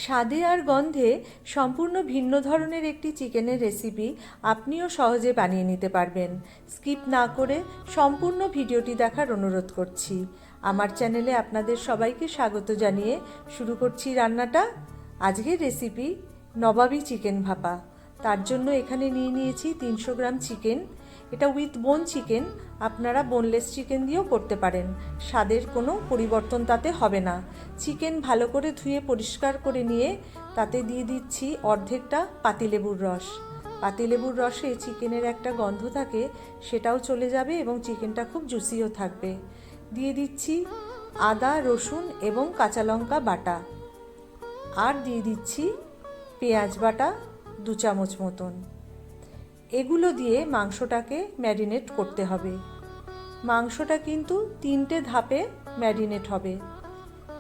স্বাদে আর গন্ধে সম্পূর্ণ ভিন্ন ধরনের একটি চিকেনের রেসিপি আপনিও সহজে বানিয়ে নিতে পারবেন। স্কিপ না করে সম্পূর্ণ ভিডিওটি দেখার অনুরোধ করছি। আমার চ্যানেলে আপনাদের সবাইকে স্বাগত জানিয়ে শুরু করছি রান্নাটা। আজকের রেসিপি নবাবী চিকেন ভাপা। তার জন্য এখানে নিয়েছি 300 গ্রাম চিকেন। এটা উইথ বোন চিকেন, আপনারা বোনলেস চিকেন দিয়েও করতে পারেন, স্বাদের কোনো পরিবর্তন তাতে হবে না। চিকেন ভালো করে ধুয়ে পরিষ্কার করে নিয়ে তাতে দিয়ে দিচ্ছি অর্ধেকটা পাতিলেবুর রস। পাতিলেবুর রসে চিকেনের একটা গন্ধ থাকে, সেটাও চলে যাবে এবং চিকেনটা খুব জুসিও থাকবে। দিয়ে দিচ্ছি আদা, রসুন এবং কাঁচা লঙ্কা বাটা, আর দিয়ে দিচ্ছি পেঁয়াজ বাটা 2 চামচ মতন। এগুলো দিয়ে মাংসটাকে ম্যারিনেট করতে হবে। মাংসটা কিন্তু 3টে ধাপে ম্যারিনেট হবে।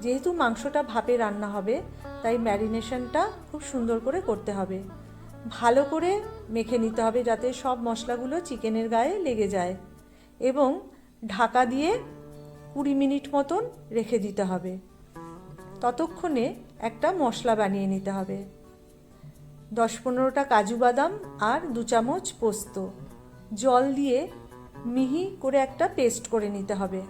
যেহেতু মাংসটা ভাপে রান্না হবে, তাই ম্যারিনেশনটা খুব সুন্দর করে করতে হবে। ভালো করে মেখে নিতে হবে যাতে সব মশলাগুলো চিকেনের গায়ে লেগে যায়, এবং ঢাকা দিয়ে 20 মিনিট মতন রেখে দিতে হবে। ততক্ষণে একটা মশলা বানিয়ে নিতে হবে। 10-15টা কাজু বাদাম আর 2 চামচ পোস্ত জল দিয়ে মিহি করে একটা পেস্ট করে নিতে হবে।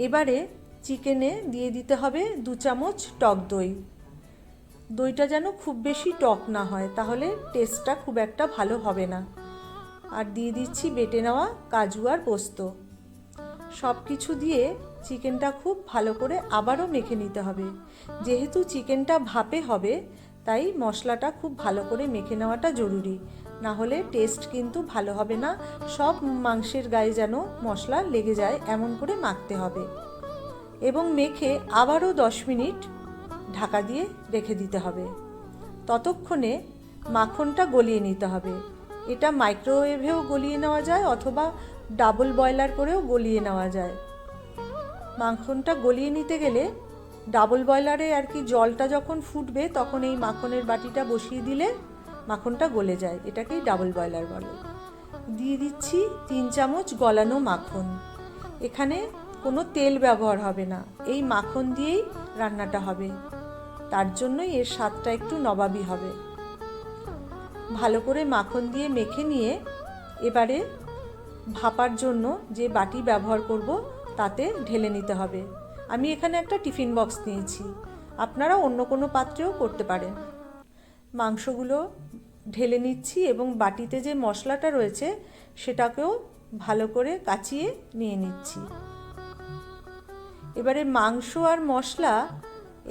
এবারে চিকেনে দিয়ে দিতে হবে 2 চামচ টক দই। দইটা যেন খুব বেশি টক না হয়, তাহলে টেস্টটা খুব একটা ভালো হবে না। আর দিয়ে দিচ্ছি বেটে নেওয়া কাজু আর পোস্ত। সব কিছু দিয়ে চিকেনটা খুব ভালো করে আবারও মেখে নিতে হবে। যেহেতু চিকেনটা ভাপে হবে, তাই মশলাটা খুব ভালো করে মেখে নেওয়াটা জরুরি, না হলে টেস্ট কিন্তু ভালো হবে না। সব মাংসের গায়ে যেন মশলা লেগে যায় এমন করে মাখতে হবে, এবং মেখে আবারও 10 মিনিট ঢাকা দিয়ে রেখে দিতে হবে। ততক্ষণে মাখনটা গলিয়ে নিতে হবে। এটা মাইক্রোওয়েভেও গলিয়ে নেওয়া যায় অথবা ডাবল বয়লার করেও গলিয়ে নেওয়া যায়। মাখনটা গলিয়ে নিতে গেলে ডাবল বয়লারে আর কি জলটা যখন ফুটবে, তখন এই মাখনের বাটিটা বসিয়ে দিলে মাখনটা গলে যায়, এটাকেই ডাবল বয়লার বলে। দিয়ে দিচ্ছি 3 চামচ গলানো মাখন। এখানে কোনো তেল ব্যবহার হবে না, এই মাখন দিয়েই রান্নাটা হবে, তার জন্যই এর স্বাদটা একটু নবাবী হবে। ভালো করে মাখন দিয়ে মেখে নিয়ে এবারে ভাপার জন্য যে বাটি ব্যবহার করব তাতে ঢেলে নিতে হবে। আমি এখানে একটা টিফিন বক্স নিয়েছি, আপনারা অন্য কোনো পাত্রেও করতে পারেন। মাংসগুলো ঢেলে নিচ্ছি এবং বাটিতে যে মশলাটা রয়েছে সেটাকেও ভালো করে কাচিয়ে নিয়ে নিচ্ছি। এবারে মাংস আর মশলা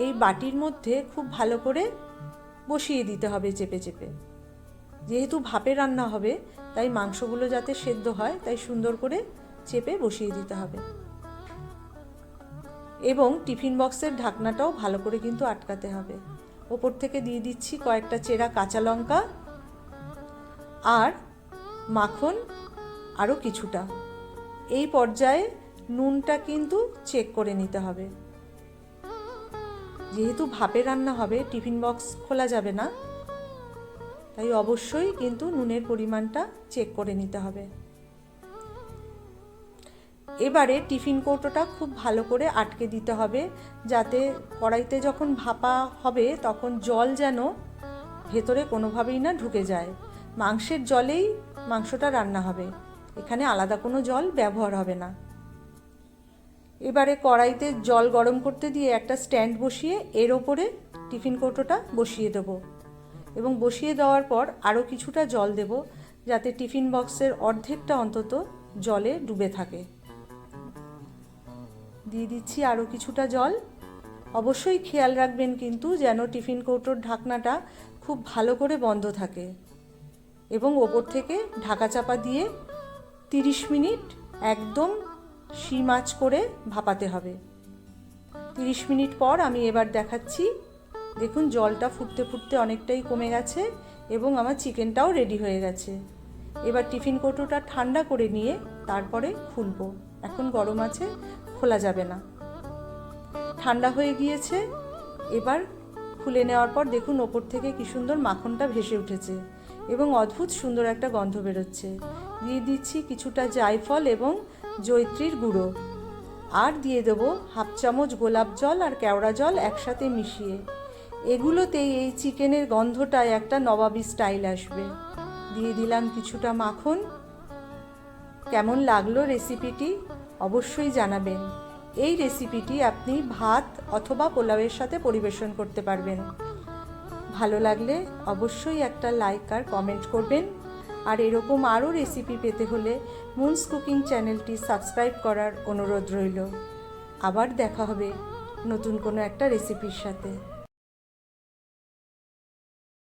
এই বাটির মধ্যে খুব ভালো করে বসিয়ে দিতে হবে চেপে চেপে। যেহেতু ভাপে রান্না হবে, তাই মাংসগুলো যাতে সেদ্ধ হয়, তাই সুন্দর করে চেপে বসিয়ে দিতে হবে। এবং টিফিন বক্সের ঢাকনাটাও ভালো করে কিন্তু আটকাতে হবে। ওপর থেকে দিয়ে দিচ্ছি কয়েকটা চেরা কাঁচা লঙ্কা আর মাখন আরও কিছুটা। এই পর্যায়ে নুনটা কিন্তু চেক করে নিতে হবে। যেহেতু ভাপে রান্না হবে, টিফিন বক্স খোলা যাবে না, তাই অবশ্যই কিন্তু নুনের পরিমাণটা চেক করে নিতে হবে। এবারে টিফিন কৌটোটা খুব ভালো করে আটকে দিতে হবে, যাতে কড়াইতে যখন ভাপা হবে তখন জল যেন ভেতরে কোনোভাবেই না ঢুকে যায়। মাংসের জলেই মাংসটা রান্না হবে, এখানে আলাদা কোনো জল ব্যবহার হবে না। এবারে কড়াইতে জল গরম করতে দিয়ে একটা স্ট্যান্ড বসিয়ে এর ওপরে টিফিন কৌটোটা বসিয়ে দেবো, এবং বসিয়ে দেওয়ার পর আরও কিছুটা জল দেব, যাতে টিফিন বক্সের অর্ধেকটা অন্তত জলে ডুবে থাকে। দিয়ে দিচ্ছি আরও কিছুটা জল। অবশ্যই খেয়াল রাখবেন কিন্তু যেন টিফিন কৌটোর ঢাকনাটা খুব ভালো করে বন্ধ থাকে, এবং ওপর থেকে ঢাকা চাপা দিয়ে 30 মিনিট একদম সিম আঁচ করে ভাপাতে হবে। 30 মিনিট পর আমি এবার দেখাচ্ছি। দেখুন জলটা ফুটতে ফুটতে অনেকটাই কমে গেছে এবং আমার চিকেনটাও রেডি হয়ে গেছে। এবার টিফিন কৌটোটা ঠান্ডা করে নিয়ে তারপরে খুলবো। এখন গরম আছে, খোলা যাবে না। ঠান্ডা হয়ে গিয়েছে। এবার খুলে নেওয়ার পর দেখুন ওপর থেকে কি সুন্দর মাখনটা ভেসে উঠেছে এবং অদ্ভুত সুন্দর একটা গন্ধ বেরোচ্ছে। দিয়ে দিচ্ছি কিছুটা জায়ফল এবং জয়িত্রীর গুঁড়ো। আর দিয়ে দেবো হাফ চামচ গোলাপ জল আর কেওড়া জল একসাথে মিশিয়ে। এগুলোতেই এই চিকেনের গন্ধটায় একটা নবাবি স্টাইল আসবে। দিয়ে দিলাম কিছুটা মাখন। কেমন লাগলো রেসিপিটি অবশ্যই জানাবেন। এই রেসিপিটি আপনি ভাত অথবা পোলাওয়ের সাথে পরিবেশন করতে পারবেন। ভালো লাগলে অবশ্যই একটা লাইক আর কমেন্ট করবেন। আর এরকম আরও রেসিপি পেতে হলে মুনস কুকিং চ্যানেলটি সাবস্ক্রাইব করার অনুরোধ রইল। আবার দেখা হবে নতুন কোনো একটা রেসিপির সাথে।